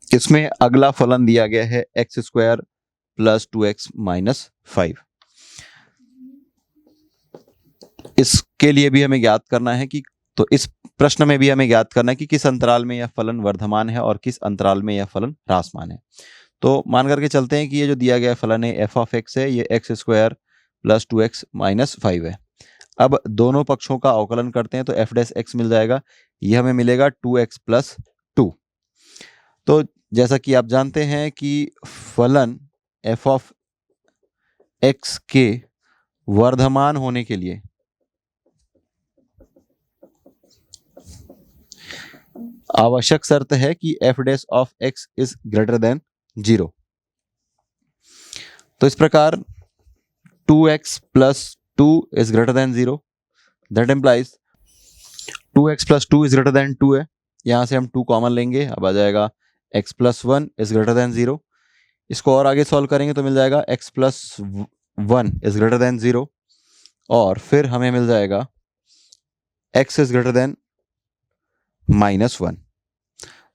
इसमें अगला फलन दिया गया है x square plus 2x minus 5। इसके लिए भी हमें ज्ञात करना है कि, तो इस प्रश्न में भी हमें ज्ञात करना है कि किस अंतराल में यह फलन वर्धमान है और किस अंतराल में यह फलन ह्रासमान है। तो मान करके चलते हैं कि ये जो दिया गया फलन है एफ ऑफ एक्स है, ये x square plus 2x minus 5 है। अब दोनों पक्षों का अवकलन करते हैं तो एफ डैश एक्स मिल जाएगा, ये हमें मिलेगा 2x प्लस 2। तो जैसा कि आप जानते हैं कि फलन एफ ऑफ एक्स के वर्धमान होने के लिए आवश्यक शर्त है कि F dash of x is greater than 0। तो इस प्रकार 2x plus 2 is greater than 0, that implies 2x plus 2 is greater than 2 है। यहां से हम 2 कॉमन लेंगे, अब आ जाएगा x plus 1 is greater than 0। इसको और आगे सॉल्व करेंगे तो मिल जाएगा x plus 1 is greater than 0, और फिर हमें मिल जाएगा x is greater than minus 1।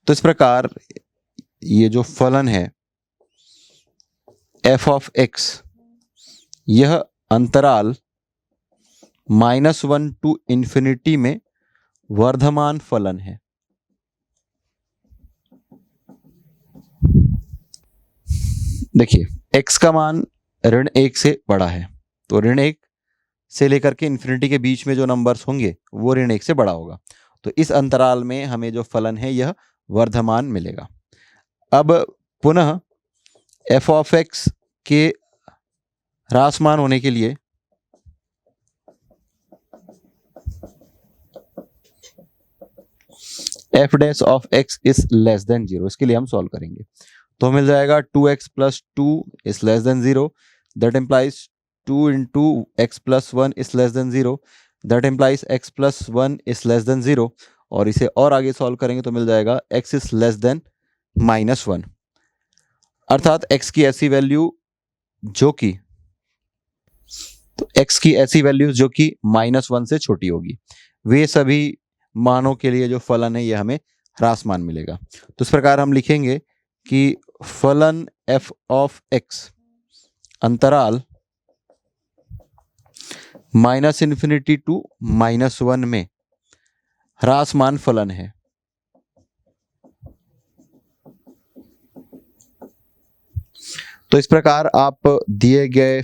तो इस प्रकार ये जो फलन है एफ ऑफ एक्स, यह अंतराल -1 टू इंफिनिटी में वर्धमान फलन है। देखिए x का मान ऋण 1 से बड़ा है, तो ऋण 1 से लेकर के इन्फिनिटी के बीच में जो नंबर्स होंगे वो ऋण 1 से बड़ा होगा। तो इस अंतराल में हमें जो फलन है यह वर्धमान मिलेगा। अब पुनः एफ ऑफ एक्स के ह्रासमान होने के लिए F dash of x is less than 0, इसके लिए हम सॉल्व करेंगे तो मिल जाएगा 2x plus 2 is less than 0, that implies 2 into x plus 1 is less than 0, that implies x plus 1 is less than 0, और इसे और आगे सॉल्व करेंगे तो मिल जाएगा x is less than minus 1। अर्थात x की ऐसी वैल्यू जो कि, तो x की ऐसी वैल्यू जो कि -1 से छोटी होगी, वे सभी मानों के लिए जो फलन है यह हमें ह्रासमान मिलेगा। तो इस प्रकार हम लिखेंगे कि फलन f ऑफ x अंतराल -∞ टू -1 में ह्रासमान फलन है। तो इस प्रकार आप दिए गए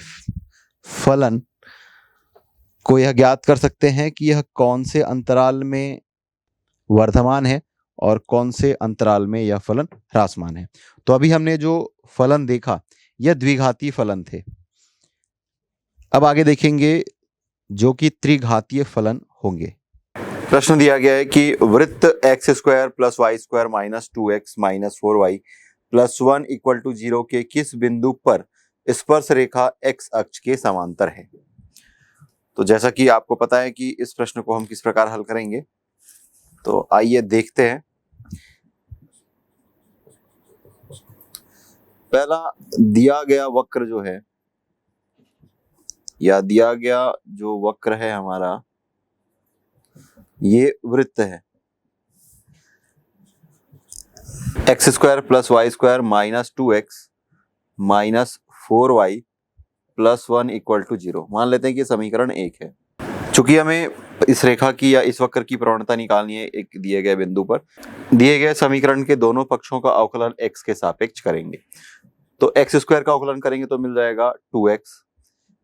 फलन को यह ज्ञात कर सकते हैं कि यह कौन से अंतराल में वर्धमान है और कौन से अंतराल में यह फलन ह्रासमान है। तो अभी हमने जो फलन देखा यह द्विघातीय फलन थे। अब आगे देखेंगे जो कि त्रिघातीय फलन होंगे। प्रश्न दिया गया है कि वृत्त x square plus y square minus 2x minus 4y plus 1 equal to 0 के किस बिंदु पर स्पर्श रेखा x अक्ष के समांतर है। तो जैसा कि आपको पता है कि इस प्रश्न को हम किस प्रकार हल करेंगे, तो आइए देखते हैं। पहला दिया गया वक्र जो है, या दिया गया जो वक्र है हमारा, ये वृत्त है x square plus y square minus 2x minus 4y plus 1 equal to 0। मान लेते हैं कि समीकरण 1 है। चूंकि हमें इस रेखा की या इस वक्र की प्रवणता निकालनी है एक दिए गए बिंदु पर, दिए गए समीकरण के दोनों पक्षों का अवकलन x के सापेक्ष करेंगे। तो एक्स स्क्वायर का अवकलन करेंगे तो मिल जाएगा 2x,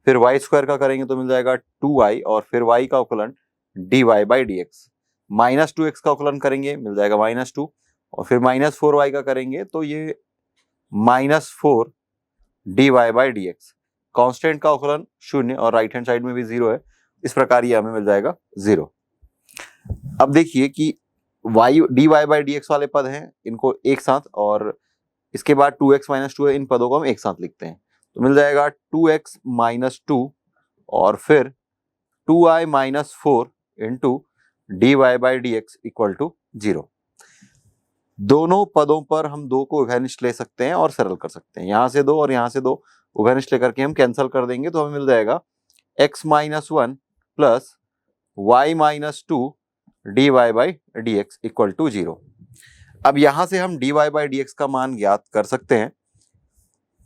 फिर वाई स्क्वायर का करेंगे तो मिल जाएगा 2y, और फिर y का अवकलन dy by dx। Minus 2x का अवकलन करेंगे मिल जाएगा -2, और फिर माइनस 4y का करेंगे तो ये -4 dy बाई dx। कांस्टेंट का अवकलन 0 और राइट हैंड साइड में भी 0 है, इस प्रकार ये हमें मिल जाएगा 0। अब देखिए कि dy बाई dx वाले पद हैं, इनको एक साथ, और इसके बाद 2x माइनस 2 है, इन पदों को हम एक साथ लिखते हैं तो मिल जाएगा 2x माइनस 2 और फिर 2i minus 4 into dy by dx equal to 0। दोनों पदों पर हम 2 को उभयनिष्ठ ले सकते हैं और सरल कर सकते हैं। यहां से 2 और यहां से 2 उभयनिष्ठ लेकर के हम कैंसिल कर देंगे तो हमें मिल जाएगा x minus 1 plus y minus 2 dy by dx equal to 0। अब यहां से हम dy बाई डी का मान ज्ञात कर सकते हैं।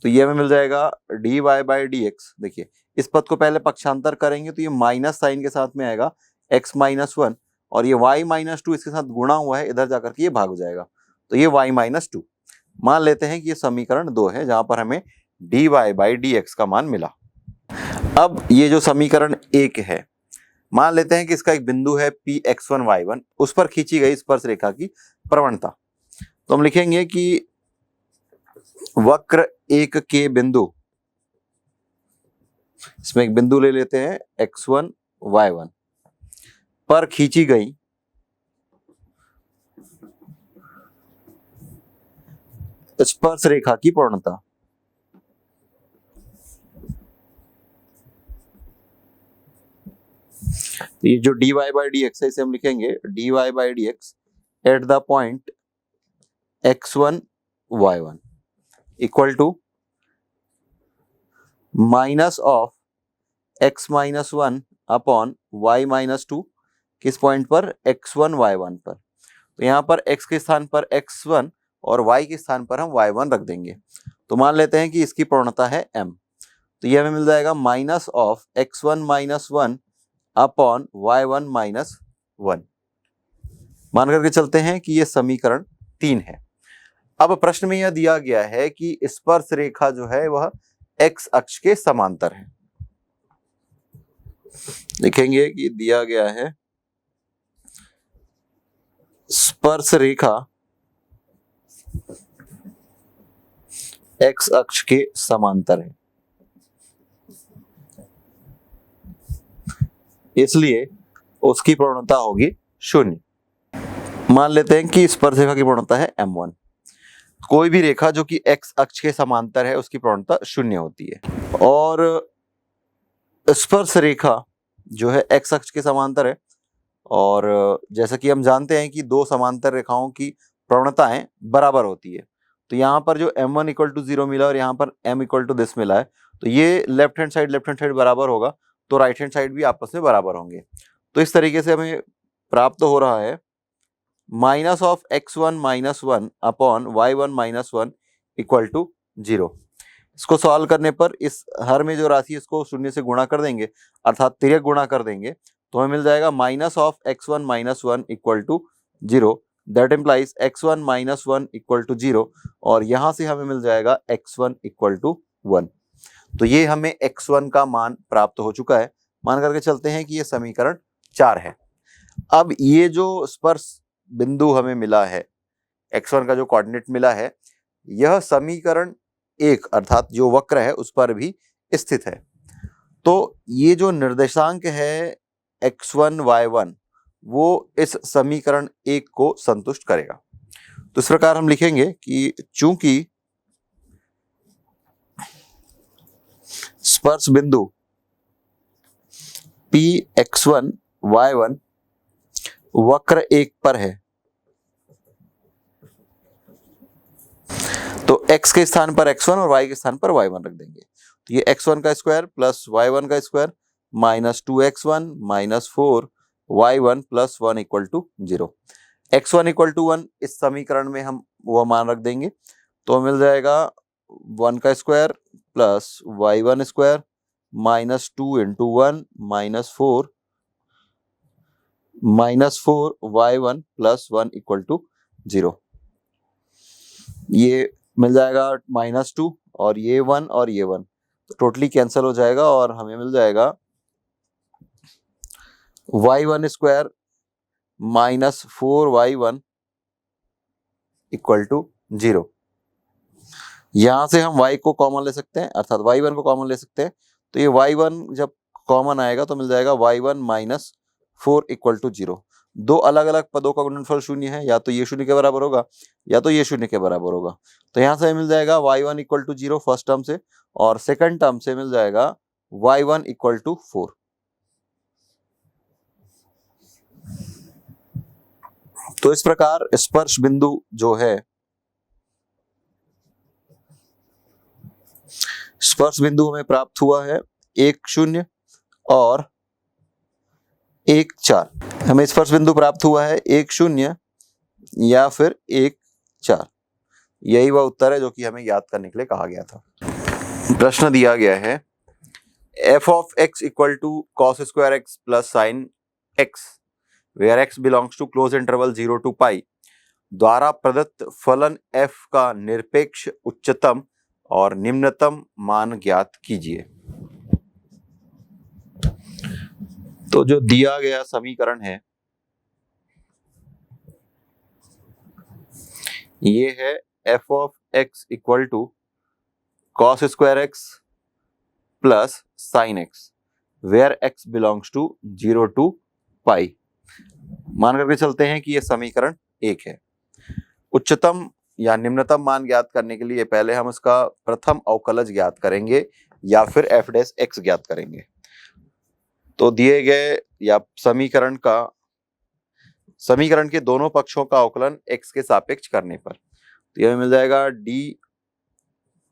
तो ये हमें मिल जाएगा dy बाई डी। देखिए इस पद को पहले पक्षांतर करेंगे तो ये माइनस साइन के साथ में आएगा x माइनस वन, और ये y माइनस टू इसके साथ गुणा हुआ है, इधर जाकर के ये भाग हो जाएगा, तो ये y माइनस टू। मान लेते हैं कि ये समीकरण 2 है जहां पर हमें dy बाई डी का मान मिला। अब ये जो समीकरण 1 है, मान लेते हैं कि इसका एक बिंदु है Px1 y1, उस पर खींची गई स्पर्श रेखा की प्रवणता। तो हम लिखेंगे कि वक्र एक के बिंदु, इसमें एक बिंदु ले लेते हैं x1 y1 पर खींची गई स्पर्श रेखा की प्रवणता। तो ये जो dy बाई डी एक्स है इसे हम लिखेंगे dy by D X at the point x1 y1 equal to minus of x minus one upon y minus two, किस पॉइंट पर, x1 y1 पर। तो यहाँ पर x के स्थान पर x1 और y के स्थान पर हम y1 रख देंगे। तो मान लेते हैं कि इसकी प्रवणता है m। तो ये हमें मिल जाएगा minus of x1 minus one upon y1 minus one. मान करके चलते हैं कि ये समीकरण 3 है। अब प्रश्न में यह दिया गया है कि स्पर्श रेखा जो है वह x अक्ष के समांतर है। लिखेंगे कि दिया गया है स्पर्श रेखा x अक्ष के समांतर है, इसलिए उसकी प्रवणता होगी 0। मान लेते हैं कि स्पर्श रेखा की प्रवणता है m1। कोई भी रेखा जो कि x अक्ष के समांतर है उसकी प्रवणता 0 होती है, और स्पर्श रेखा जो है x अक्ष के समांतर है, और जैसा कि हम जानते हैं कि दो समांतर रेखाओं की प्रवणताएं बराबर होती है। तो यहाँ पर जो m1 इक्वल टू 0 मिला और यहाँ पर m इक्वल टू दिस मिला है, तो ये लेफ्ट हैंड साइड बराबर होगा, तो राइट हैंड साइड भी आपस में बराबर होंगे। तो इस तरीके से हमें प्राप्त हो रहा है minus of x1 minus one upon y1 minus one equal to 0। इसको सॉल्व करने पर इस हर में जो राशि इसको 0 से गुणा कर देंगे, अर्थात तिर्यक गुणा कर देंगे, तो हमें मिल जाएगा minus of x1 minus one equal to 0। That implies x1 minus one equal to 0, और यहां से हमें मिल जाएगा x1 इक्वल टू 1। तो ये हमें x1 का मान प्राप्त हो चुका है। मान करके चलते हैं कि ये समीकरण 4 है। अब ये जो स्पर्श बिंदु हमें मिला है, x1 का जो कोऑर्डिनेट मिला है, यह समीकरण 1 अर्थात जो वक्र है उस पर भी स्थित है। तो ये जो निर्देशांक है x1 y1 वो इस समीकरण 1 को संतुष्ट करेगा। तो इस प्रकार हम लिखेंगे कि चूंकि स्पर्श बिंदु Px1 y1 वक्र 1 पर है, तो x के स्थान पर x1 और y के स्थान पर y1 रख देंगे। तो ये x1 का स्क्वायर प्लस y1 का square minus 2x1 minus 4y1 plus 1 equal to 0। x1 equal to 1 इस समीकरण में हम वह मान रख देंगे, तो मिल जाएगा 1 का square plus y1 square minus 2 into 1 minus 4 y1 plus 1 equal to 0। ये मिल जाएगा -2 और ये 1 और ये 1, तो टोटली कैंसिल हो जाएगा और हमें मिल जाएगा y1 square minus 4y1 equal to 0। यहां से हम y को कॉमन ले सकते हैं, अर्थात y1 को कॉमन ले सकते हैं। तो ये y1 जब कॉमन आएगा तो मिल जाएगा y1 माइनस 4 इक्वल टू 0। दो अलग अलग पदों का गुणनफल 0 है, या तो ये 0 के बराबर होगा या तो ये 0 के बराबर होगा। तो यहां से मिल जाएगा y1 equal to 0 first term से, और सेकंड टर्म से मिल जाएगा y1 इक्वल टू 4। तो इस प्रकार स्पर्श बिंदु जो है, स्पर्श बिंदु हमें प्राप्त हुआ है 1 0 और 1 4। हमें स्पर्श बिंदु प्राप्त हुआ है 1 0 या फिर 1 4। यही वह उत्तर है जो कि हमें याद करने के लिए कहा गया था। प्रश्न दिया गया है f of x equal to cos square x plus sin x where x belongs to closed interval 0 to pi द्वारा प्रदत्त फलन f का निरपेक्ष उच्चतम और निम्नतम मान ज्ञात कीजिए। तो जो दिया गया समीकरण है ये है f of x equal to cos square x plus sin x where x belongs to 0 to pi. मान करके चलते हैं कि यह समीकरण 1 है। उच्चतम या निम्नतम मान ज्ञात करने के लिए पहले हम इसका प्रथम अवकलज ज्ञात करेंगे या फिर f डैश x ज्ञात करेंगे। तो दिए गए या समीकरण के दोनों पक्षों का अवकलन x के सापेक्ष करने पर तो यह मिल जाएगा d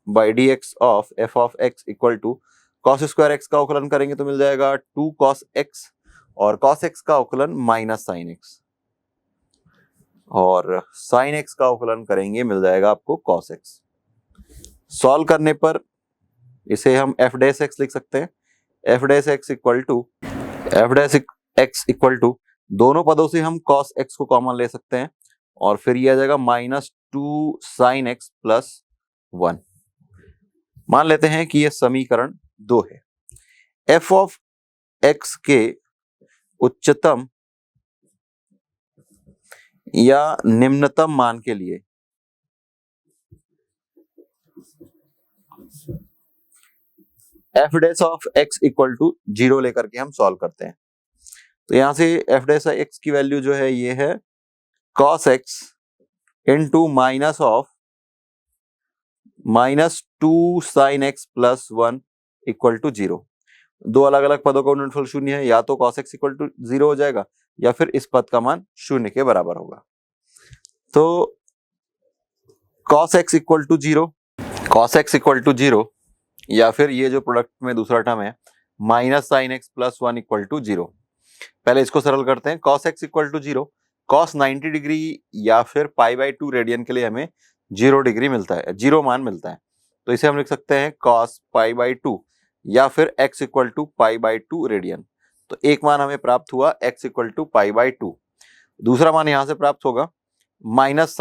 by D x of f of x equal to cos square x का अवकलन करेंगे तो मिल जाएगा 2 cos x और cos x का अवकलन माइनस sin x और sin x का अवकलन करेंगे मिल जाएगा आपको cos x। सॉल्व करने पर इसे हम f डैश x लिख सकते हैं। f dash x equal to दोनों पदों से हम cos x को कॉमन ले सकते हैं और फिर यह आ जाएगा -2 sin x प्लस 1। मान लेते हैं कि यह समीकरण 2 है। f ऑफ x के उच्चतम या निम्नतम मान के लिए f dash of x equal to 0 लेकर के हम सॉल्व करते हैं। तो यहां से f डैश x की वैल्यू जो है ये है cos x into minus of -2 sin x plus 1 equal to 0। दो अलग अलग पदों का गुणनफल शून्य है, या तो cos x इक्वल टू 0 हो जाएगा या फिर इस पद का मान 0 के बराबर होगा। तो cos x इक्वल टू 0 या फिर ये जो प्रोडक्ट में दूसरा टर्म है minus sin x plus 1 equal to 0। पहले इसको सरल करते हैं। cos x equal to 0 cos 90 degree या फिर π/2 रेडियन के लिए हमें 0 डिग्री मिलता है, 0 मान मिलता है। तो इसे हम लिख सकते हैं cos π/2 या फिर x इक्वल टू π/2 रेडियन। तो एक मान हमें प्राप्त हुआ x इक्वल टू π/2। दूसरा मान यहां से प्राप्त होगा minus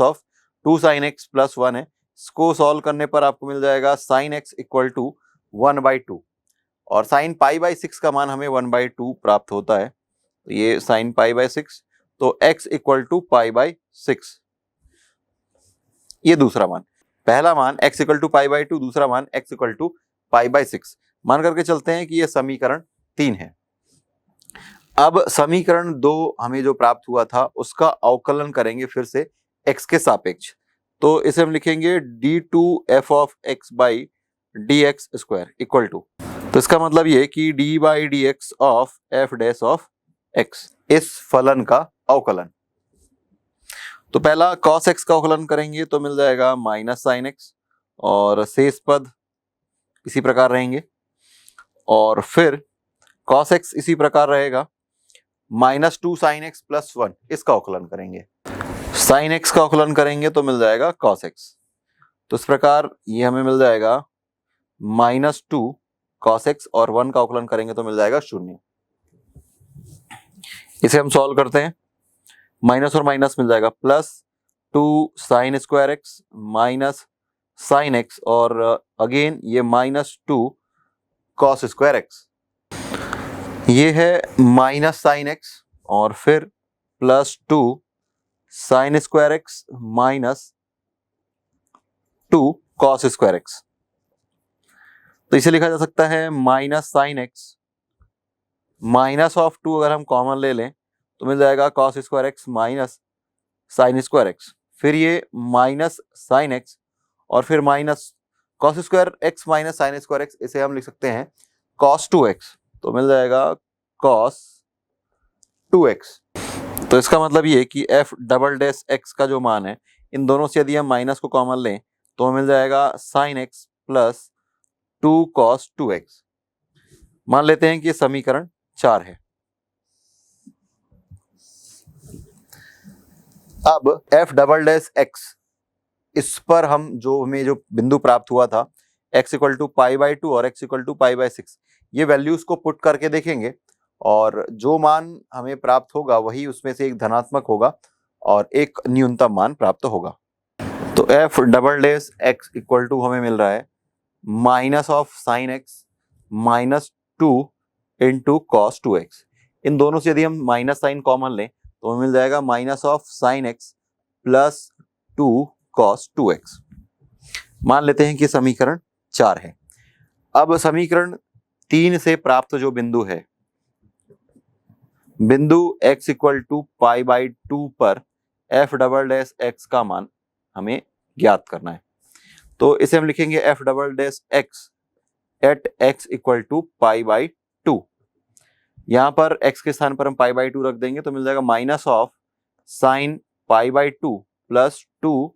of 2 sin x plus 1 है। इसको सॉल्व करने पर आपको मिल जाएगा sin x इक्वल टू 1/2 और sin π/6 का मान हमें 1/2 प्राप्त होता है। तो ये sin π/6 तो x इक्वल टू π/6। ये दूसरा मान, पहला मान x इक्वल टू π/2, दूसरा मान x इक्वल टू π/6 मान करके चलते हैं कि ये समीकरण 3 है। अब समीकरण 2 हमें जो प्राप्त हुआ था उसका अवकलन करेंगे फिर से x के सापेक्ष। तो इसे हम लिखेंगे d2f of x by D x square equal to, तो इसका मतलब ये कि d by D x of f dash of x, इस फलन का अवकलन। तो पहला cos x का अवकलन करेंगे तो मिल जाएगा माइनस sin x और शेष पद इसी प्रकार रहेंगे और फिर cos x इसी प्रकार रहेगा -2 sin x प्लस 1, इसका अवकलन करेंगे। sin x का अवकलन करेंगे तो मिल जाएगा cos x। तो इस प्रकार ये हमें मिल जाएगा -2 cos x और 1 का अवकलन करेंगे तो मिल जाएगा 0। इसे हम सॉल्व करते हैं। माइनस और माइनस मिल जाएगा +2 sin square x minus sin x और अगेन ये -2 cos स्क्वायर x। ये है माइनस sin x और फिर +2 sin square x minus 2 cos square x। तो इसे लिखा जा सकता है minus sin x minus of 2 अगर हम कॉमन ले लें तो मिल जाएगा cos square x minus sin square x, फिर ये माइनस sin x और फिर minus cos square x minus sin square x, इसे हम लिख सकते हैं cos 2x। तो मिल जाएगा cos 2x। तो इसका मतलब ये कि f डबल डैश x का जो मान है इन दोनों से यदि हम माइनस को कॉमन लें तो मिल जाएगा sin x plus 2 cos 2x। मान लेते हैं कि ये समीकरण 4 है। अब एफ डबल डैश एक्स, इस पर हम जो हमें जो बिंदु प्राप्त हुआ था x equal to pi by two और x equal to pi by six, ये वैल्यूज को पुट करके देखेंगे और जो मान हमें प्राप्त होगा वही उसमें से एक धनात्मक होगा और एक न्यूनतम मान प्राप्त होगा। तो f double dash x equal to हमें मिल रहा है minus of sine x minus two into cos two x. इन दोनों से यदि हम माइनस साइन कॉमन लें तो हमें मिल जाएगा minus of sine x plus two cos two x. मान लेते हैं कि समीकरण 4 है। अब समीकरण 3 से प्राप्त जो बिंदु है, बिंदु x equal to pi by two पर एफ डबल डैश एक्स का मान हमें ज्ञात करना है। तो इसे हम लिखेंगे f double dash x at x equal to pi by two. यहां पर x के स्थान पर हम पाई बाई टू रख देंगे तो मिल जाएगा minus of sign pi by two plus two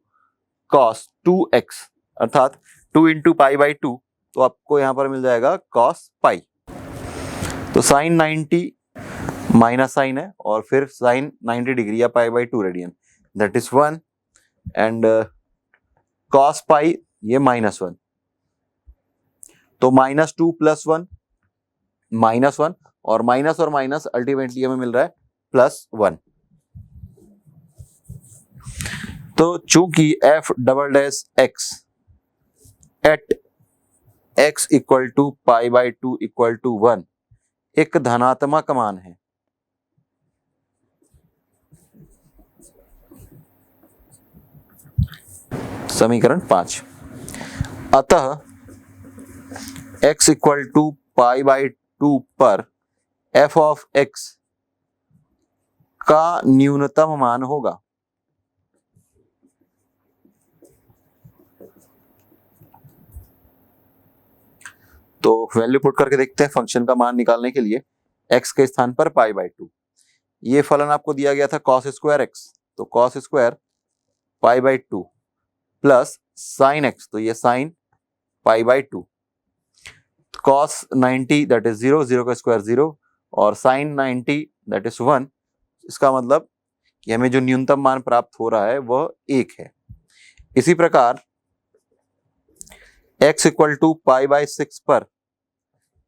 cos two x, अर्थात 2 इंटू पाई बाई टू, तो आपको यहां पर मिल जाएगा कॉस पाई। तो साइन 90 माइनस साइन है और फिर साइन 90 डिग्री या पाई by two radian, that is 1 and cos pi ये -1, तो -2 प्लस 1 -1 और माइनस अल्टीमेटली हमें मिल रहा है +1। तो चूंकि f double dash x at x equal to pi by two equal to 1 एक धनात्मक मान है, समीकरण 5, अतः x equal to pi by two पर f ऑफ x का न्यूनतम मान होगा। तो वैल्यू पुट करके देखते हैं फंक्शन का मान निकालने के लिए x के स्थान पर पाई बाई टू। ये फलन आपको दिया गया था cos स्क्वायर x, तो cos square pi by two plus sign x, तो ये sign pi by to, cos 90 that is 0, 0 का स्क्वायर 0 और साइन 90 दैट इज 1। इसका मतलब कि हमें जो न्यूनतम मान प्राप्त हो रहा है वह 1 है। इसी प्रकार x equal to pi by six पर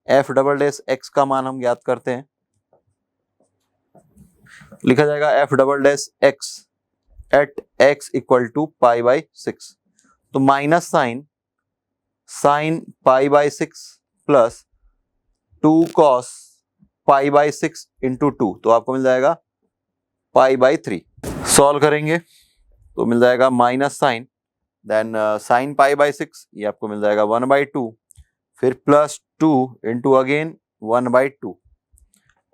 एफ डबल डैश एक्स का मान हम ज्ञात करते हैं। लिखा जाएगा f double dash x at x equal to pi by six, तो minus sine pi by six plus 2 cos pi by six into 2, तो आपको मिल जाएगा पाई बाई 3। सॉल्व करेंगे तो मिल जाएगा minus sine then sine pi by six, ये आपको मिल जाएगा 1/2, फिर प्लस 2 इंटू अगेन 1/2।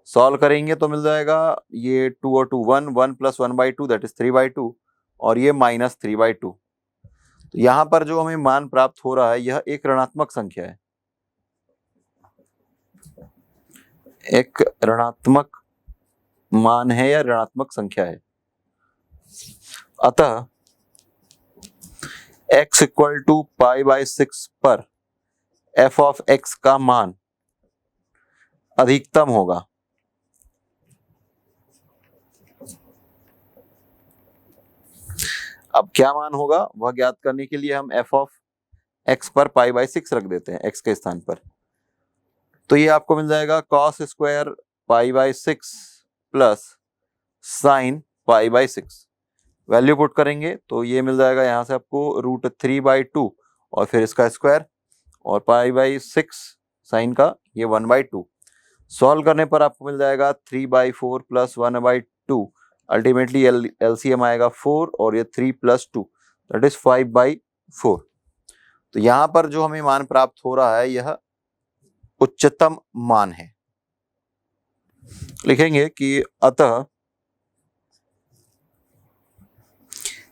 सॉल्व करेंगे तो मिल जाएगा ये 2 और 2 1, 1 प्लस 1/2 दैट इज 3/2 और ये माइनस 3/2। तो यहां पर जो हमें मान प्राप्त हो रहा है यह एक ऋणात्मक संख्या है, एक ऋणात्मक मान है या ऋणात्मक संख्या है। अतः x equal to pi by six पर f ऑफ x का मान अधिकतम होगा। अब क्या मान होगा वह ज्ञात करने के लिए हम f ऑफ x पर पाई बाई सिक्स रख देते हैं x के स्थान पर। तो ये आपको मिल जाएगा cos square pi by six plus sign pi by six. Value put करेंगे तो ये मिल जाएगा यहाँ से आपको √3/2 और फिर इसका स्क्वायर और पाई बाई सिक्स साइन का ये 1/2। सॉल्व करने पर आपको मिल जाएगा 3/4 प्लस 1/2, अल्टीमेटली एलसीएम आएगा 4 और ये 3 प्लस 2 दैट इज 5/4। तो यहाँ पर जो हमें मान प्राप्त हो रहा है यह उच्चतम मान है। लिखेंगे कि अतः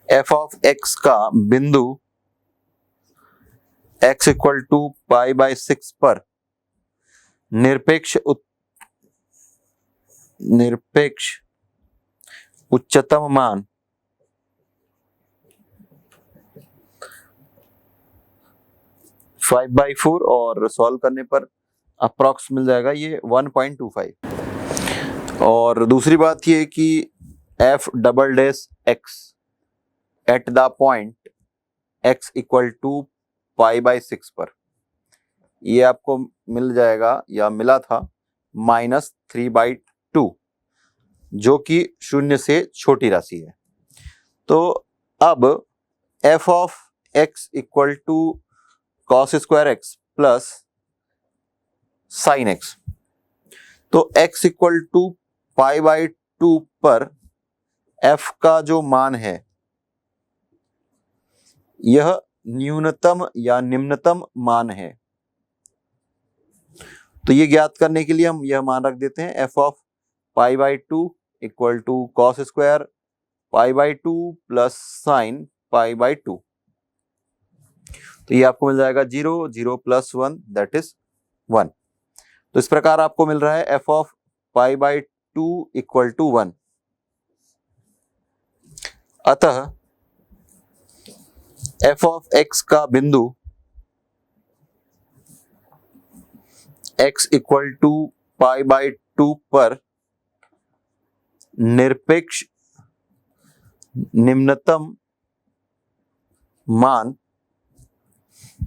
f ऑफ x का बिंदु x equal to pi by six पर निरपेक्ष उच्चतम मान 5/4 और सॉल्व करने पर अप्रॉक्स मिल जाएगा ये 1.25। और दूसरी बात ये कि f double dash x at the point x equal to pi by 6 पर, ये आपको मिल जाएगा या मिला था -3/2, जो कि 0 से छोटी राशि है। तो अब f of x equal to cos square x plus sine x, तो x इक्वल टू पाई/2 पर f का जो मान है यह न्यूनतम या निम्नतम मान है। तो ये ज्ञात करने के लिए हम यह मान रख देते हैं f of pi by two equal to cos square pi by two plus sine pi by two. तो ये आपको मिल जाएगा 0, 0 प्लस 1 दैट इज 1। तो इस प्रकार आपको मिल रहा है f of pi by two equal to 1। अतः f ऑफ x का बिंदु x इक्वल टू पाई/2 पर निरपेक्ष निम्नतम मान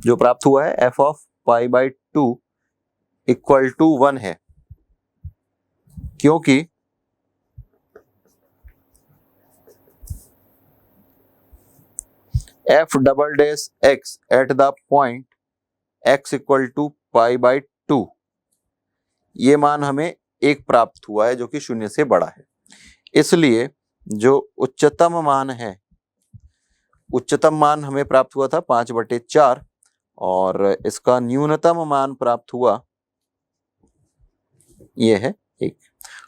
जो प्राप्त हुआ है f of pi by two equal to 1 है, क्योंकि f double dash x at the point x equal to pi by two, ये मान हमें 1 प्राप्त हुआ है जो कि 0 से बड़ा है। इसलिए जो उच्चतम मान है, उच्चतम मान हमें प्राप्त हुआ था 5/4 और इसका न्यूनतम मान प्राप्त हुआ ये है 1,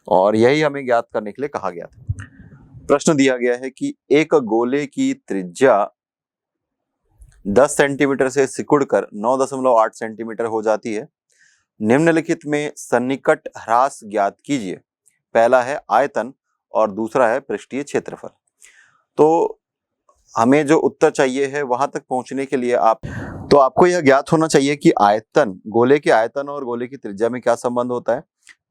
और यही हमें ज्ञात करने के लिए कहा गया था। प्रश्न दिया गया है कि एक गोले की त्रिज्या 10 सेंटीमीटर से सिकुड़कर 9.8 सेंटीमीटर हो जाती है। निम्नलिखित में सन्निकट ह्रास ज्ञात कीजिए। पहला है आयतन और दूसरा है पृष्ठीय क्षेत्रफल। तो हमें जो उत्तर चाहिए है वहां तक पहुंचने के लिए आपको यह ज्ञात होना चाहिए कि आयतन, गोले के आयतन और गोले की त्रिज्या में क्या संबंध होता है।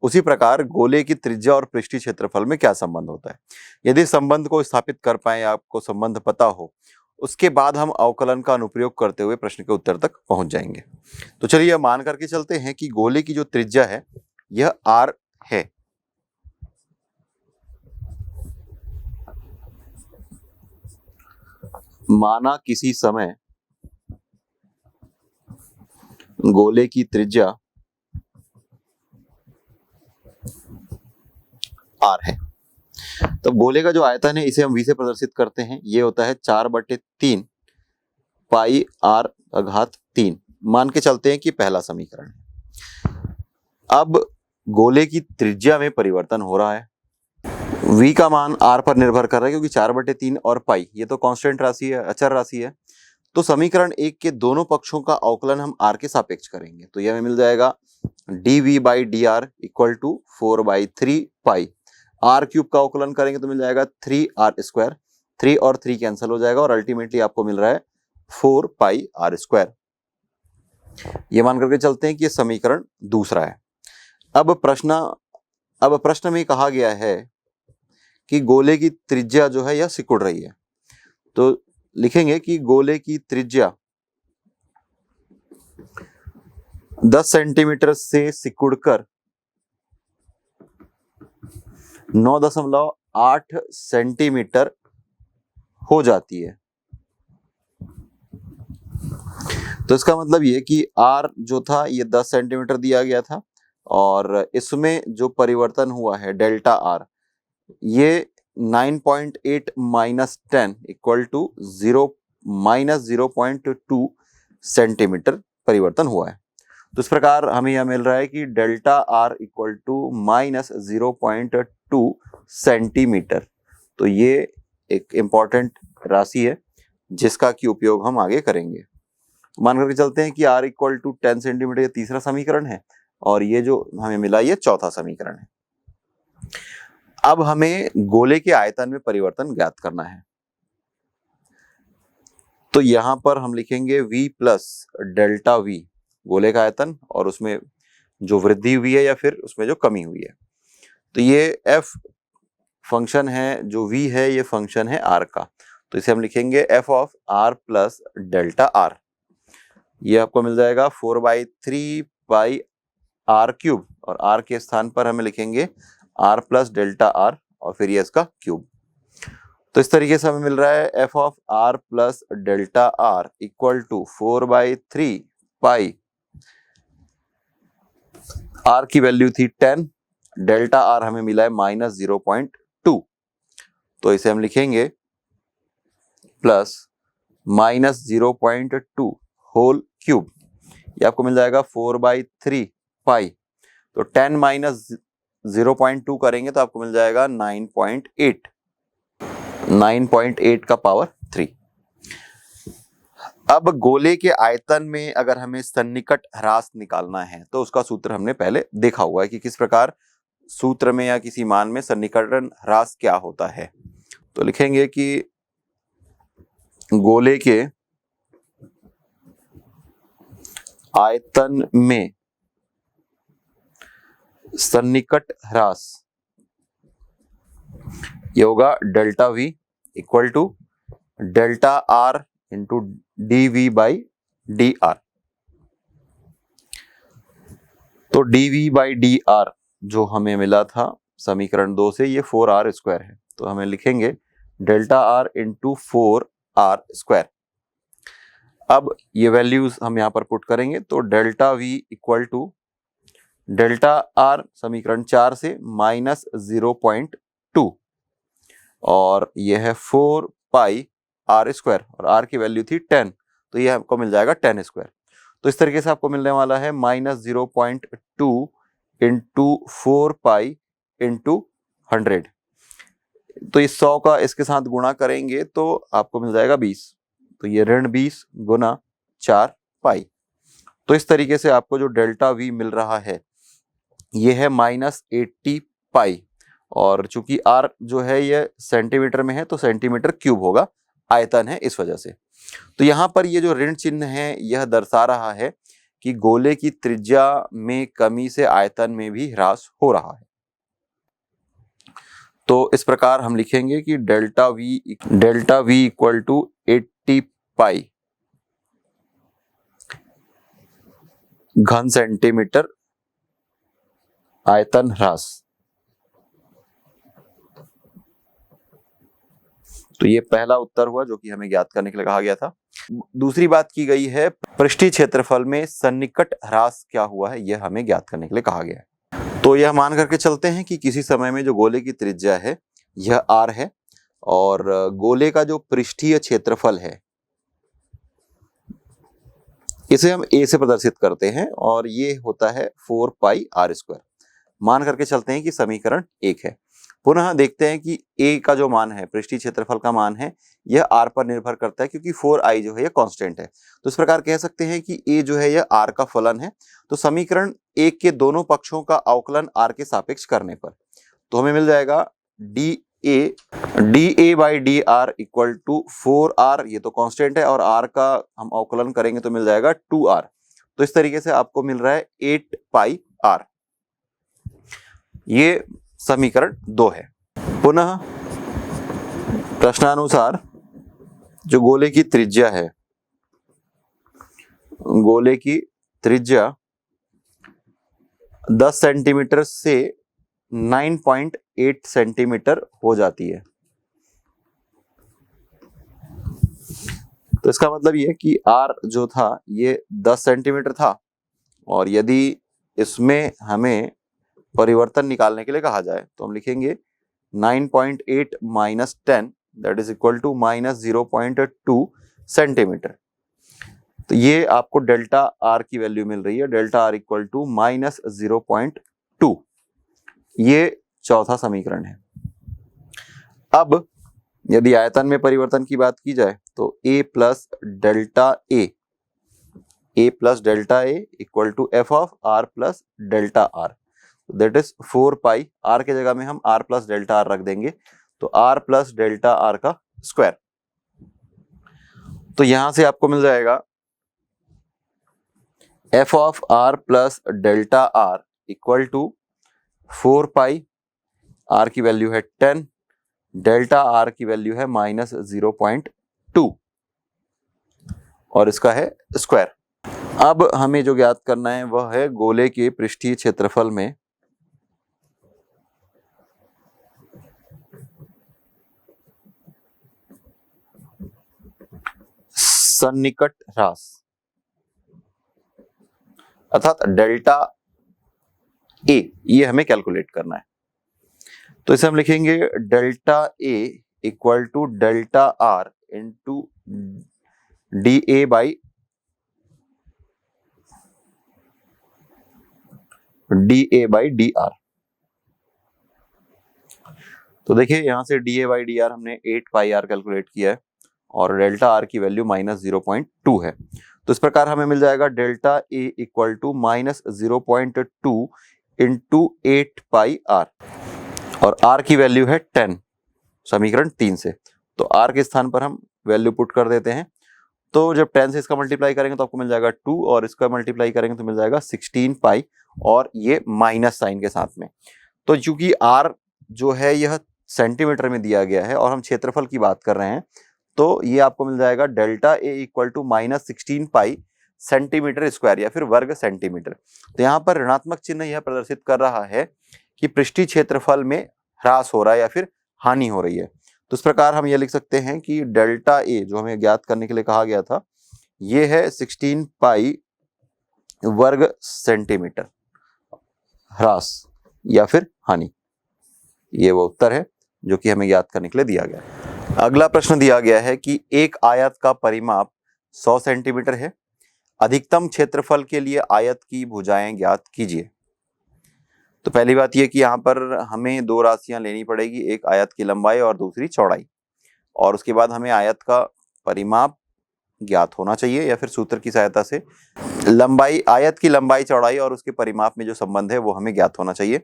उसी प्रकार गोले की त्रिज्या और पृष्ठीय क्षेत्रफल में क्या संबंध होता है। यदि संबंध को स्थापित कर पाए, आपको संबंध पता हो, उसके बाद हम अवकलन का अनुप्रयोग करते हुए प्रश्न के उत्तर तक पहुंच जाएंगे। तो चलिए यह मान करके चलते हैं कि गोले की जो त्रिज्या है यह r है। माना किसी समय गोले की त्रिज्या r है, तो गोले का जो आयतन है इसे हम v से प्रदर्शित करते हैं। ये होता है 4/3 पाई r घात 3। मान के चलते हैं कि पहला समीकरण है। अब गोले की त्रिज्या में परिवर्तन हो रहा है, v का मान r पर निर्भर कर रहा है क्योंकि 4/3 और पाई ये तो कांस्टेंट राशि है, अचर राशि है। तो समीकरण 1 के दोनों पक्षों का अवकलन हम r के सापेक्ष करेंगे, तो यह हमें मिल जाएगा dv/dr equal to 4/3 pi. r cube का अवकलन करेंगे तो मिल जाएगा 3r²। 3 और 3 कैंसिल हो जाएगा और अल्टीमेटली आपको मिल रहा है 4 पाई r²। ये मान करके चलते हैं कि ये समीकरण दूसरा है। अब प्रश्न में कहा गया है कि गोले की त्रिज्या जो है यह सिकुड़ रही है, तो लिखेंगे कि गोले की त्रिज्या 10 सेंटीमीटर से सिकुड़कर 9.8 सेंटीमीटर हो जाती है। तो इसका मतलब ये कि r जो था ये 10 सेंटीमीटर दिया गया था और इसमें जो परिवर्तन हुआ है डेल्टा r ये 9.8 माइनस 10 इक्वल टू 0.2 सेंटीमीटर परिवर्तन हुआ है। तो इस प्रकार हमें यह मिल रहा है कि delta r equal to -0.2 centimetre. तो ये एक इम्पॉर्टेंट राशि है जिसका की उपयोग हम आगे करेंगे। मान करके चलते हैं कि r इक्वल टू 10 सेंटीमीटर ये तीसरा समीकरण है और ये जो हमें मिला ये चौथा समीकरण है। अब हमें गोले के आयतन में परिवर्तन ज्ञात करना है, तो यहां पर हम लिखेंगे v प्लस डेल्टा v, गोले का आयतन और उसमें जो वृद्धि हुई है या फिर उसमें जो कमी हुई है। तो ये f फंक्शन है जो v है, ये फंक्शन है r का, तो इसे हम लिखेंगे f of r plus delta r। ये आपको मिल जाएगा 4/3 पाई r क्यूब, और r के स्थान पर हमें लिखेंगे r प्लस डेल्टा r और फिर ये इसका क्यूब। तो इस तरीके से हमें मिल रहा है f of r plus delta r equal to 4/3 pi, r की वैल्यू थी 10, डेल्टा r हमें मिला है -0.2, तो इसे हम लिखेंगे प्लस -0.2 होल क्यूब। ये आपको मिल जाएगा 4/3 पाई, तो 10 माइनस 0.2 करेंगे तो आपको मिल जाएगा 9.8, 9.8 का पावर 3। अब गोले के आयतन में अगर हमें सन्निकट ह्रास निकालना है तो उसका सूत्र हमने पहले देखा हुआ है कि किस प्रकार सूत्र में या किसी मान में सन्निकटन ह्रास क्या होता है। तो लिखेंगे कि गोले के आयतन में सन्निकट ह्रास ये होगा delta v equal to delta r into dv by d r. तो dv बाई डी आर जो हमें मिला था समीकरण 2 से, ये 4r² है, तो हमें लिखेंगे डेल्टा r इंटू 4r²। अब ये वैल्यूज हम यहां पर पुट करेंगे, तो delta v equal to delta r समीकरण 4 से -0.2, और यह है 4 पाई r², और r की वैल्यू थी 10, तो ये आपको मिल जाएगा 10²। तो इस तरीके से आपको मिलने वाला है -0.2 इंटू 4 पाई इंटू 100। तो इस 100 का इसके साथ गुणा करेंगे तो आपको मिल जाएगा 20, तो ये ऋण 20 गुना 4 पाई। तो इस तरीके से आपको जो डेल्टा v मिल रहा है ये है -80 पाई, और चूंकि r जो है ये सेंटीमीटर में है तो सेंटीमीटर क्यूब होगा, आयतन है इस वजह से। तो यहाँ पर ये जो ऋण चिन्ह है यह दर्शा रहा है कि गोले की त्रिज्या में कमी से आयतन में भी ह्रास हो रहा है। तो इस प्रकार हम लिखेंगे कि डेल्टा v इक्वल टू 80 पाई घन सेंटीमीटर आयतन ह्रास। तो ये पहला उत्तर हुआ जो कि हमें ज्ञात करने के लिए कहा गया था। दूसरी बात की गई है पृष्ठीय क्षेत्रफल में सन्निकट ह्रास क्या हुआ है, यह हमें ज्ञात करने के लिए कहा गया है। तो यह मान करके चलते हैं कि किसी समय में जो गोले की त्रिज्या है यह r है, और गोले का जो पृष्ठीय क्षेत्रफल है इसे हम a से प्रदर्शित करते हैं, और ये होता है 4 पाई r²। मान करके चलते हैं कि समीकरण 1 है। पुनः देखते हैं कि a का जो मान है, पृष्ठीय क्षेत्रफल का मान है, यह r पर निर्भर करता है क्योंकि 4i जो है यह कांस्टेंट है। तो इस प्रकार कह सकते हैं कि a जो है यह r का फलन है। तो समीकरण 1 के दोनों पक्षों का अवकलन r के सापेक्ष करने पर तो हमें मिल जाएगा dA by d r equal to 4r, ये तो कांस्टेंट है, और r का हम अवकलन करेंगे तो मिल जाएगा 2r। तो इस तरीके से आपको मिल रहा है 8 पाई r। ये समीकरण 2 है। पुनः प्रश्नानुसार जो गोले की त्रिज्या है, गोले की त्रिज्या 10 सेंटीमीटर से 9.8 सेंटीमीटर हो जाती है। तो इसका मतलब ये कि r जो था ये 10 सेंटीमीटर था, और यदि इसमें हमें परिवर्तन निकालने के लिए कहा जाए तो हम लिखेंगे 9.8 minus 10 that is equal to -0.2 centimetre. तो ये आपको डेल्टा r की वैल्यू मिल रही है, डेल्टा r इक्वल टू -0.2। ये चौथा समीकरण है। अब यदि आयतन में परिवर्तन की बात की जाए तो a plus delta a equal to f of r plus delta r, that is 4 pi. r के जगह में हम r प्लस डेल्टा r रख देंगे, तो r प्लस डेल्टा r का स्क्वायर। तो यहां से आपको मिल जाएगा f of r plus delta r equal to 4 pi, r की वैल्यू है 10 डेल्टा आर की वैल्यू है -0.2 और इसका है स्क्वायर। अब हमें जो ज्ञात करना है वह है गोले के पृष्ठीय क्षेत्रफल में सन्निकट ह्रास, अर्थात डेल्टा ए, ये हमें कैलकुलेट करना है। तो इसे हम लिखेंगे delta A equal to delta r into d A by d r. तो देखिए यहां से d A by d r हमने 8 पाई आर कैलकुलेट किया है और डेल्टा आर की वैल्यू -0.2 है। तो इस प्रकार हमें मिल जाएगा delta A equal to -0.2 into 8 pi r और आर की वैल्यू है 10 समीकरण 3 से। तो आर के स्थान पर हम वैल्यू पुट कर देते हैं। तो जब 10 से इसका मल्टीप्लाई करेंगे तो आपको मिल जाएगा 2 और इसका मल्टीप्लाई करेंगे तो मिल जाएगा 16 पाई और ये माइनस साइन के साथ में। तो चूंकि आर जो है यह सेंटीमीटर में दिया गया है और हम क्षेत्रफल की बात कर रहे हैं तो ये आपको मिल जाएगा delta A equal to -16 pi centimetre square या फिर वर्ग सेंटीमीटर। तो यहाँ पर ऋणात्मक चिन्ह यह प्रदर्शित कर रहा है कि पृष्ठीय क्षेत्रफल में ह्रास हो रहा है या फिर हानि हो रही है। तो इस प्रकार हम ये लिख सकते हैं कि डेल्टा ए जो हमें ज्ञात करने के लिए कहा गया था ये है 16 पाई वर्ग सेंटीमीटर ह्रास या फिर हानि। ये वो उत्तर है जो कि हमें ज्ञात करने के लिए दिया गया है। अगला प्रश्न दिया गया है कि एक आयत का परिमाप 100 सेंटीमीटर है, अधिकतम क्षेत्रफल के लिए आयत की भुजाएं ज्ञात कीजिए। तो पहली बात यह कि यहाँ पर हमें दो राशियां लेनी पड़ेगी, एक आयत की लंबाई और दूसरी चौड़ाई, और उसके बाद हमें आयत का परिमाप ज्ञात होना चाहिए या फिर सूत्र की सहायता से आयत की लंबाई चौड़ाई और उसके परिमाप में जो संबंध है वो हमें ज्ञात होना चाहिए।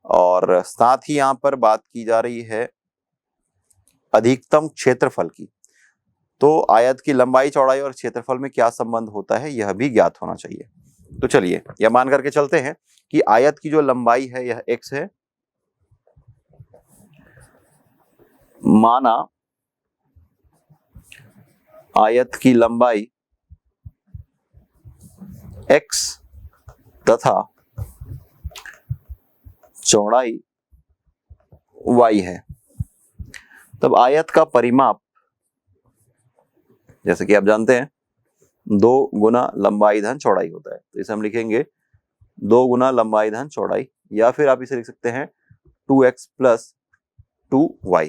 और साथ ही यहाँ पर बात की जा रही है अधिकतम क्षेत्रफल की, तो आयत की लंबाई चौड़ाई और क्षेत्रफल में क्या संबंध होता है यह भी ज्ञात होना चाहिए। तो चलिए यह मान करके चलते हैं कि आयत की जो लंबाई है यह x है, माना आयत की लंबाई x तथा चौड़ाई y है, तब आयत का परिमाप जैसे कि आप जानते हैं 2 गुना लंबाई धन चौड़ाई होता है। तो इसे हम लिखेंगे 2 गुना लंबाई धन चौड़ाई, या फिर आप इसे लिख सकते हैं 2x प्लस 2y।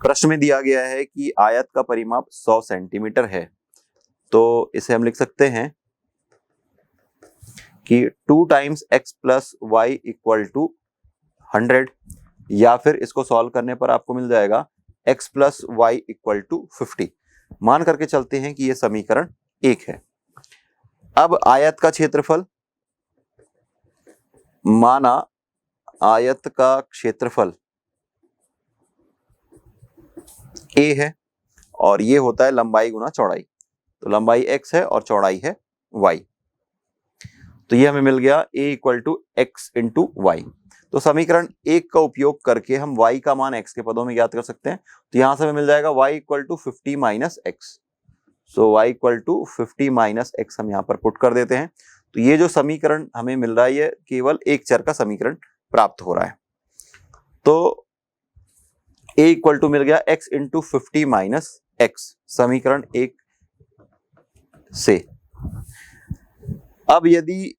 प्रश्न में दिया गया है कि आयत का परिमाप 100 सेंटीमीटर है, तो इसे हम लिख सकते हैं कि 2 times x plus y equal to 100, या फिर इसको सॉल्व करने पर आपको मिल जाएगा x plus y equal to 50। मान करके चलते हैं कि यह समीकरण 1 है। अब आयत का क्षेत्रफल, माना आयत का क्षेत्रफल a है और ये होता है लंबाई गुना चौड़ाई, तो लंबाई x है और चौड़ाई है y। तो ये हमें मिल गया a equal to x into y. तो समीकरण 1 का उपयोग करके हम y का मान x के पदों में ज्ञात कर सकते हैं। तो यहां से हमें मिल जाएगा y equal to 50 minus x. So y equal to 50 minus x हम यहाँ पर पुट कर देते हैं। तो ये जो समीकरण हमें मिल रहा है ये केवल एक चर का समीकरण प्राप्त हो रहा है। तो a इक्वल टू मिल गया x इंटू 50 माइनस एक्स, समीकरण 1 से। अब यदि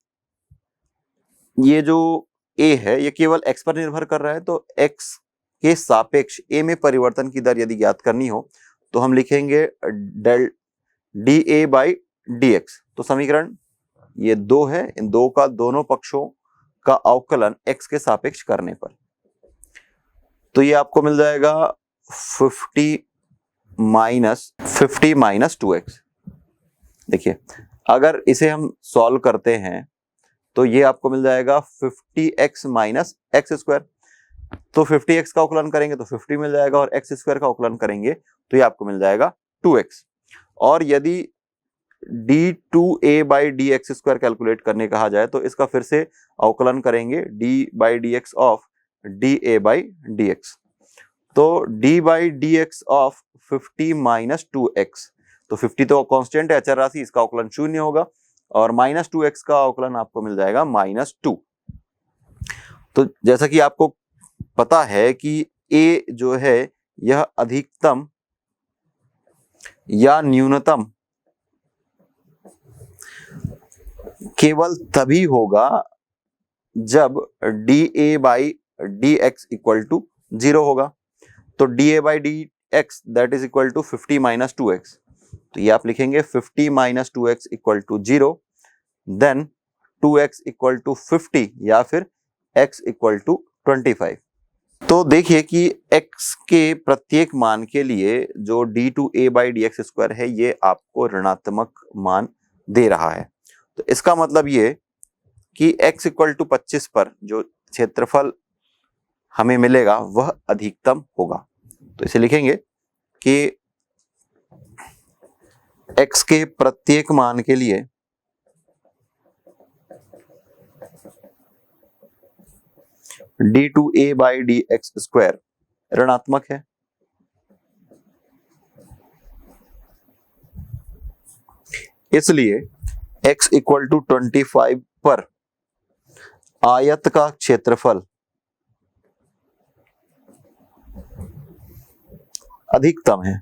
ये जो a है ये केवल x पर निर्भर कर रहा है, तो x के सापेक्ष a में परिवर्तन की दर यदि ज्ञात करनी हो तो हम लिखेंगे del d A by D x. तो समीकरण ये 2 है, इन 2 का दोनों पक्षों का अवकलन x के सापेक्ष करने पर, तो ये आपको मिल जाएगा 50 माइनस 2x। देखिए अगर इसे हम सॉल्व करते हैं तो ये आपको मिल जाएगा 50x माइनस एक्स स्क्वायर। तो 50x का अवकलन करेंगे तो 50 मिल जाएगा और x स्क्वायर का अवकलन करेंगे तो ये आपको मिल जाएगा 2x। और यदि d2a by D x square calculate करने कहा जाए तो इसका फिर से अवकलन करेंगे d by D x of d A by D x. तो d by D x of 50 minus 2x, तो 50 तो कांस्टेंट है, अचर राशि, इसका अवकलन 0 होगा और माइनस 2x का अवकलन आपको मिल जाएगा -2। तो जैसा कि आपको पता है कि a जो है यह अधिकतम या न्यूनतम केवल तभी होगा जब d A by D x equal to 0 होगा। तो d A by D x that is equal to 50 minus 2x, तो ये आप लिखेंगे 50 minus 2x equal to 0, then 2x equal to 50 या फिर x इक्वल टू 25। तो देखिए कि x के प्रत्येक मान के लिए जो d2a by D x square है ये आपको ऋणात्मक मान दे रहा है। तो इसका मतलब ये कि x इक्वल टू 25 पर जो क्षेत्रफल हमें मिलेगा वह अधिकतम होगा। तो इसे लिखेंगे कि x के प्रत्येक मान के लिए d2a by D x square ऋणात्मक है। इसलिए x इक्वल टू 25 पर आयत का क्षेत्रफल अधिकतम है।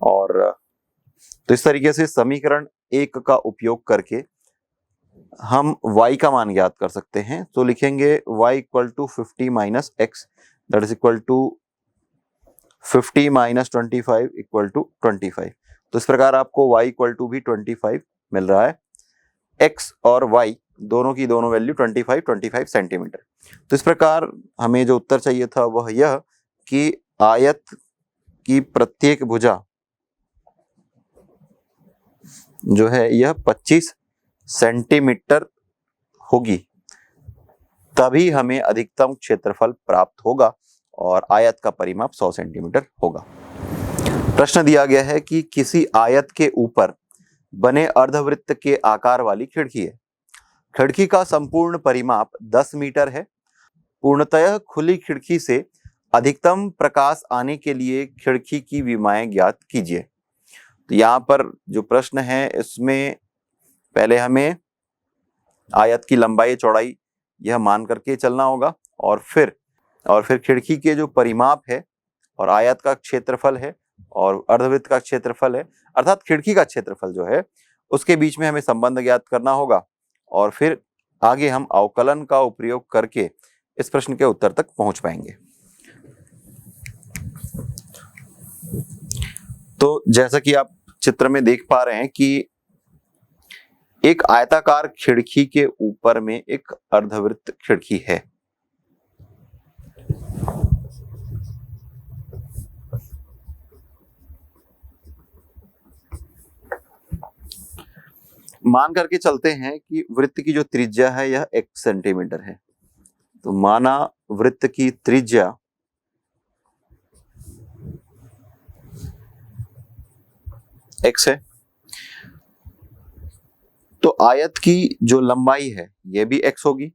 और तो इस तरीके से समीकरण 1 का उपयोग करके हम y का मान ज्ञात कर सकते हैं। तो लिखेंगे y equal to 50 minus x that is equal to 50 minus 25 equal to 25। तो इस प्रकार आपको y इक्वल टू भी 25 मिल रहा है। x और y दोनों की दोनों वैल्यू 25 सेंटीमीटर। तो इस प्रकार हमें जो उत्तर चाहिए था वह यह कि आयत की प्रत्येक भुजा जो है यह 25 सेंटीमीटर होगी, तभी हमें अधिकतम क्षेत्रफल प्राप्त होगा और आयत का परिमाप 100 सेंटीमीटर होगा। प्रश्न दिया गया है कि किसी आयत के ऊपर बने अर्धवृत्त के आकार वाली खिड़की है। खिड़की का संपूर्ण परिमाप 10 मीटर है। पूर्णतः खुली खिड़की से अधिकतम प्रकाश आने के लिए खिड़की की विमाएं ज्ञात कीजिए। तो यहाँ पर जो प्रश्न है इसमें पहले हमें आयत की लंबाई चौड़ाई यह मान करके चलना होगा और फिर खिड़की के जो परिमाप है और आयत का क्षेत्रफल है और अर्धवृत्त का क्षेत्रफल है, अर्थात खिड़की का क्षेत्रफल जो है उसके बीच में हमें संबंध ज्ञात करना होगा और फिर आगे हम अवकलन का उपयोग करके इस प्रश्न के उत्तर तक पहुंच पाएंगे। तो जैसा कि आप चित्र में देख पा रहे हैं कि एक आयताकार खिड़की के ऊपर में एक अर्धवृत्त खिड़की है। मान करके चलते हैं कि वृत्त की जो त्रिज्या है यह 1 सेंटीमीटर है। तो माना वृत्त की त्रिज्या x है, तो आयत की जो लंबाई है यह भी x होगी।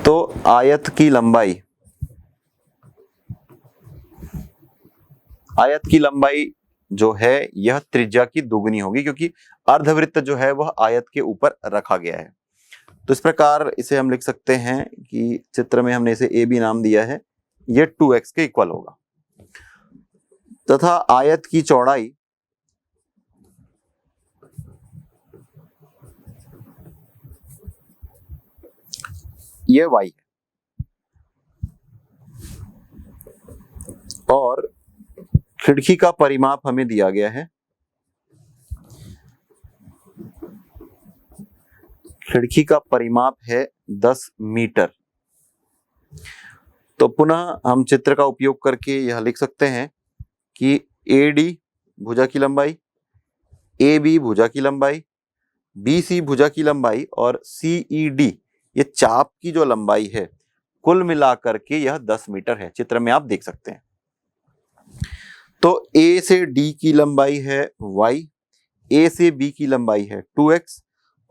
तो आयत की लंबाई जो है यह त्रिज्या की दुगुनी होगी, क्योंकि अर्धवृत्त जो है वह आयत के ऊपर रखा गया है। तो इस प्रकार इसे हम लिख सकते हैं कि चित्र में हमने इसे a b नाम दिया है, यह 2x के इक्वल होगा तथा आयत की चौड़ाई यह y है और खिड़की का परिमाप हमें दिया गया है। खिड़की का परिमाप है 10 मीटर। तो पुनः हम चित्र का उपयोग करके यह लिख सकते हैं कि AD भुजा की लंबाई, AB भुजा की लंबाई, BC भुजा की लंबाई और CED ये चाप की जो लंबाई है कुल मिलाकर के यह 10 मीटर है। चित्र में आप देख सकते हैं। तो A से D की लंबाई है y, A से B की लंबाई है 2x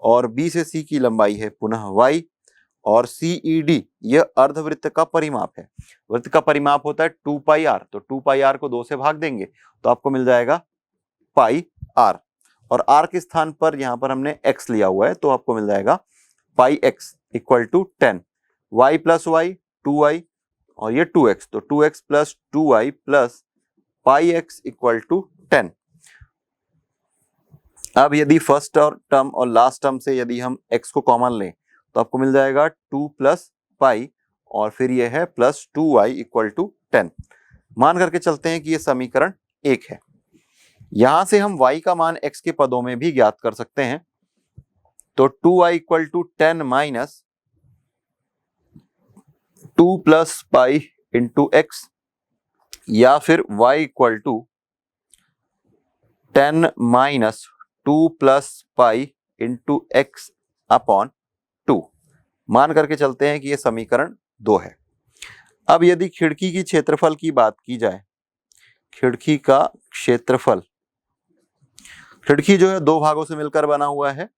और B से C की लंबाई है पुनः y और CED यह अर्धवृत्त का परिमाप है। वृत्त का परिमाप होता है 2 पाई आर, तो 2 पाई आर को 2 से भाग देंगे तो आपको मिल जाएगा पाई आर, और आर के स्थान पर यहां पर हमने x लिया हुआ है तो आपको मिल जाएगा pi x equal to 10, y plus y 2y और ये 2x, तो 2x plus 2y plus pi x equal to 10। अब यदि फर्स्ट टर्म और लास्ट टर्म से यदि हम x को कॉमन लें तो आपको मिल जाएगा 2 प्लस पाई और फिर ये है प्लस 2y इक्वल टू 10। मान करके चलते हैं कि ये समीकरण 1 है। यहां से हम y का मान x के पदों में भी ज्ञात कर सकते हैं, तो 2y equal to 10 minus 2 plus pi into x, या फिर y equal to 10 minus 2 plus pi into x upon 2। मान करके चलते हैं कि यह समीकरण 2 है। अब यदि खिड़की की क्षेत्रफल की बात की जाए, खिड़की का क्षेत्रफल, खिड़की जो है दो भागों से मिलकर बना हुआ है,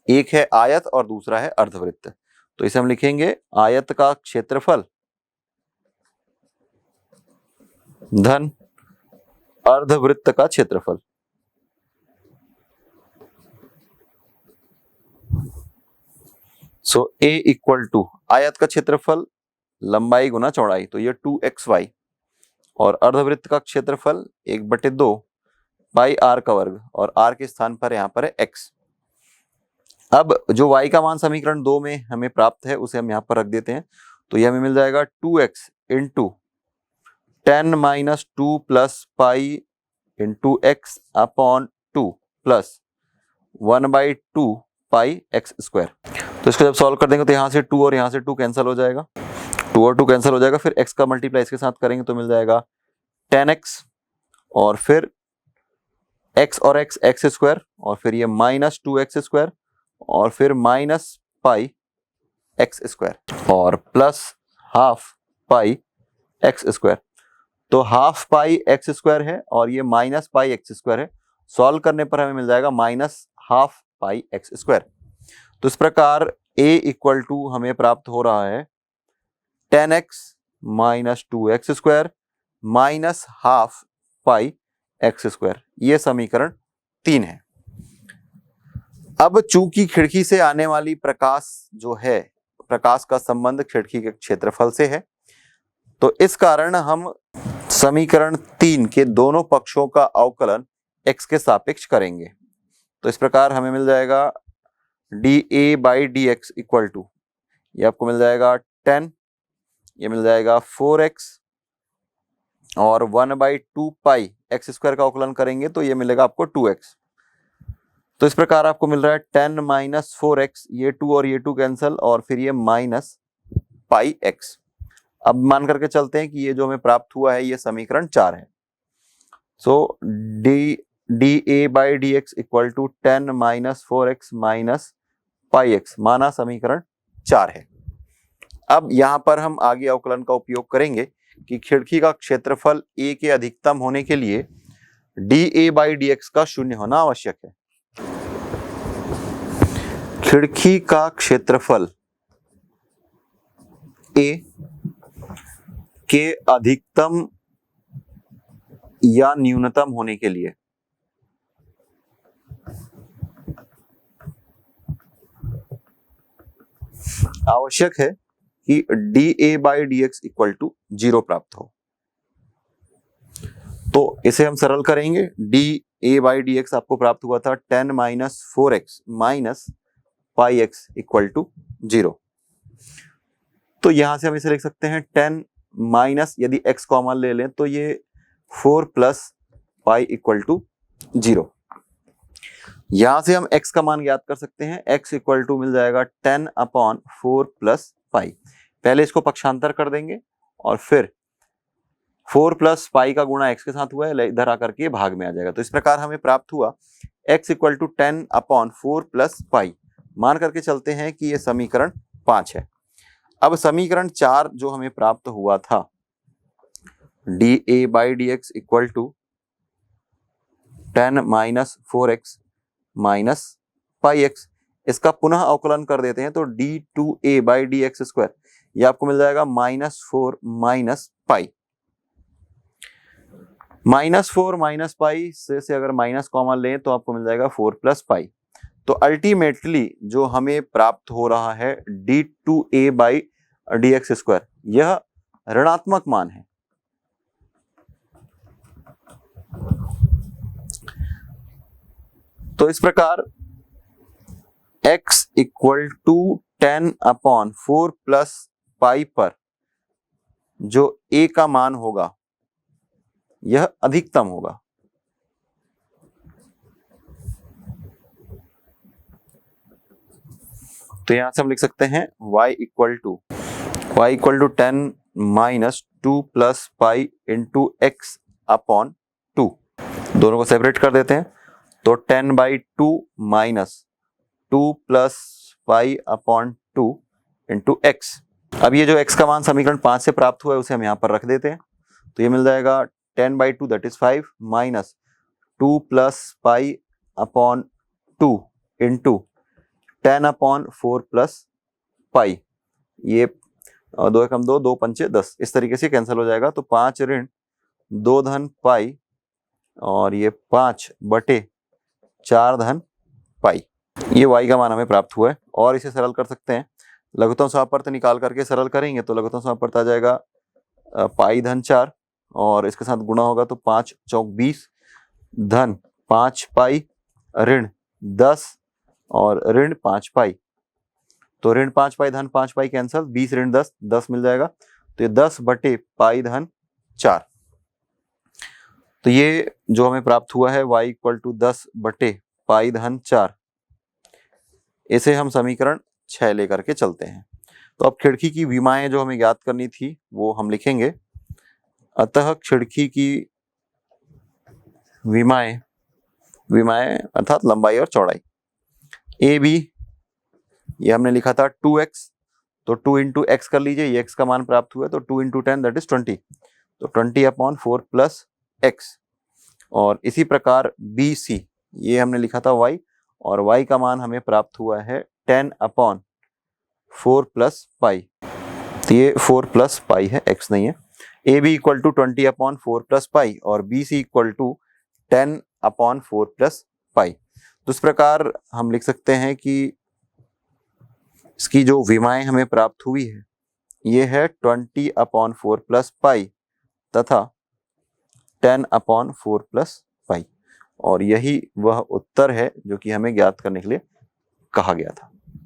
एक है आयत और दूसरा है अर्धवृत्त। तो इसे हम लिखेंगे आयत का क्षेत्रफल धन अर्धवृत्त का क्षेत्रफल। सो A इक्वल टू आयत का क्षेत्रफल लंबाई गुना चौड़ाई, तो ये 2xy, और अर्धवृत्त का क्षेत्रफल 1/2 पाई r का वर्ग, और r के स्थान पर यहां पर है x। अब जो y का मान समीकरण 2 में हमें प्राप्त है उसे हम यहां पर रख देते हैं, तो ये हमें मिल जाएगा 2x into 10 minus 2 plus pi into x upon 2 plus 1/2 पाई एक्स स्क्वायर। तो इसको जब सॉल्व कर देंगे तो यहाँ से 2 और यहाँ से 2 कैंसिल हो जाएगा, 2 और 2 कैंसिल हो जाएगा, फिर x का मल्टीप्लाई इसके साथ करेंगे तो मिल जाएगा 10x, और फिर x और x स्क्वायर, और फिर ये माइनस 2x स्क्वायर, और फिर माइनस पाई एक्स स्क्वायर, और प्लस हाफ पाई एक्स स्क्वायर। तो हाफ पाई एक्स स्क्वायर है और ये माइनस पाई एक्स स्क्वायर है, सॉल्व करने पर हमें मिल जाएगा माइनस हाफ पाई एक्स स्क्वायर। तो इस प्रकार a इक्वल टू हमें प्राप्त हो रहा है 10x minus 2x square minus half पाई एक्स स्क्वायर। ये समीकरण 3 है। अब चूंकि खिड़की से आने वाली प्रकाश जो है, प्रकाश का संबंध खिड़की के क्षेत्रफल से है, तो इस कारण हम समीकरण 3 के दोनों पक्षों का अवकलन x के सापेक्ष करेंगे। तो इस प्रकार हमें मिल जाएगा dA by D x equal to, ये आपको मिल जाएगा 10, ये मिल जाएगा 4x, और 1/2 पाई एक्स स्क्वायर का अवकलन करेंगे तो ये मिलेगा आपको 2x। तो इस प्रकार आपको मिल रहा है 10 माइनस 4x, ये 2 और ये 2 कैंसिल, और फिर ये माइनस पाई x। अब मान करके चलते हैं कि ये जो हमें प्राप्त हुआ है ये समीकरण 4 है। So dA by D x equal to 10 minus 4x minus pi x, माना समीकरण 4 है। अब यहां पर हम आगे अवकलन का उपयोग करेंगे कि खिड़की का क्षेत्रफल a के अधिकतम होने के लिए dA बाई डी एक्स का शून्य होना आवश्यक है। खिड़की का क्षेत्रफल a के अधिकतम या न्यूनतम होने के लिए आवश्यक है कि dA by D x equal to 0 प्राप्त हो। तो इसे हम सरल करेंगे। dA बाई डी एक्स आपको प्राप्त हुआ था 10 minus 4x minus pi x equal to 0। तो यहां से हम इसे लिख सकते हैं 10 माइनस, यदि x कॉमन ले लें तो ये 4 प्लस पाई इक्वल टू 0। यहां से हम x का मान ज्ञात कर सकते हैं, x इक्वल टू मिल जाएगा 10 अपॉन 4 प्लस पाई। पहले इसको पक्षांतर कर देंगे और फिर 4 प्लस पाई का गुणा x के साथ हुआ है, इधर आकर के भाग में आ जाएगा। तो इस प्रकार हमें प्राप्त हुआ x equal to 10 upon 4 plus pi. मान करके चलते हैं कि यह समीकरण 5 है। अब समीकरण 4 जो हमें प्राप्त हुआ था dA by D x equal to 10 minus 4x minus pi x, इसका पुनः अवकलन कर देते हैं तो d2a by D x square, ये आपको मिल जाएगा -4 माइनस पाई। -4 माइनस पाई से अगर माइनस कॉमन लें तो आपको मिल जाएगा 4 प्लस पाई। तो अल्टीमेटली जो हमें प्राप्त हो रहा है d2a by D x square, यह ऋणात्मक मान है। तो इस प्रकार x equal to 10/4 plus pi पर जो a का मान होगा यह अधिकतम होगा। तो यहां से हम लिख सकते हैं y equal to 10 minus 2 plus pi into x upon 2। दोनों को सेपरेट कर देते हैं तो 10/2 minus 2 plus pi upon 2 into x. अब ये जो x का मान समीकरण 5 से प्राप्त हुआ है उसे हम यहाँ पर रख देते हैं। तो ये मिल जाएगा 10/2 that is 5 minus 2 plus pi upon 2 into 10/4 plus पाई। ये 2 एकम 2, 2 पंचे 10, इस तरीके से कैंसिल हो जाएगा। तो 5 ऋण 2 धन पाई और ये 5/4 धन पाई, ये y का मान हमें प्राप्त हुआ है। और इसे सरल कर सकते हैं, लघुत्तम समापवर्त निकाल करके सरल करेंगे तो लघुत्तम समापवर्त आ जाएगा पाई धन 4 और इसके साथ गुणा होगा तो 5 चौक 20 धन 5 पाई ऋण 10 और ऋण 5 पाई। तो ऋण 5 पाई धन 5 पाई कैंसल, 20 ऋण 10, 10 मिल जाएगा। तो ये 10/पाई धन 4। तो ये जो हमें प्राप्त हुआ है y इक्वल टू 10/पाई धन 4, इसे हम समीकरण 6 लेकर के चलते हैं। तो अब खिड़की की विमाएं जो हमें ज्ञात करनी थी वो हम लिखेंगे। अतः खिड़की की विमाएं अर्थात लंबाई और चौड़ाई ए बी, ये हमने लिखा था 2x, तो 2 इंटू एक्स कर लीजिए, ये x का मान प्राप्त हुआ है। तो 2 इंटू 10 दैट इज 20, तो 20/4 प्लस एक्स। और इसी प्रकार बी सी, ये हमने लिखा था y और y का मान हमें प्राप्त हुआ है 10/4 प्लस पाई। तो ये 4 प्लस पाई है, x नहीं है। A B equal to 20/4 plus pi और B C equal to 10/4 plus pi. तो इस प्रकार हम लिख सकते हैं कि इसकी जो विमाएं हमें प्राप्त हुई है ये है 20/4 प्लस पाई तथा 10/4 प्लस पाई, और यही वह उत्तर है जो कि हमें ज्ञात करने के लिए कहा गया था।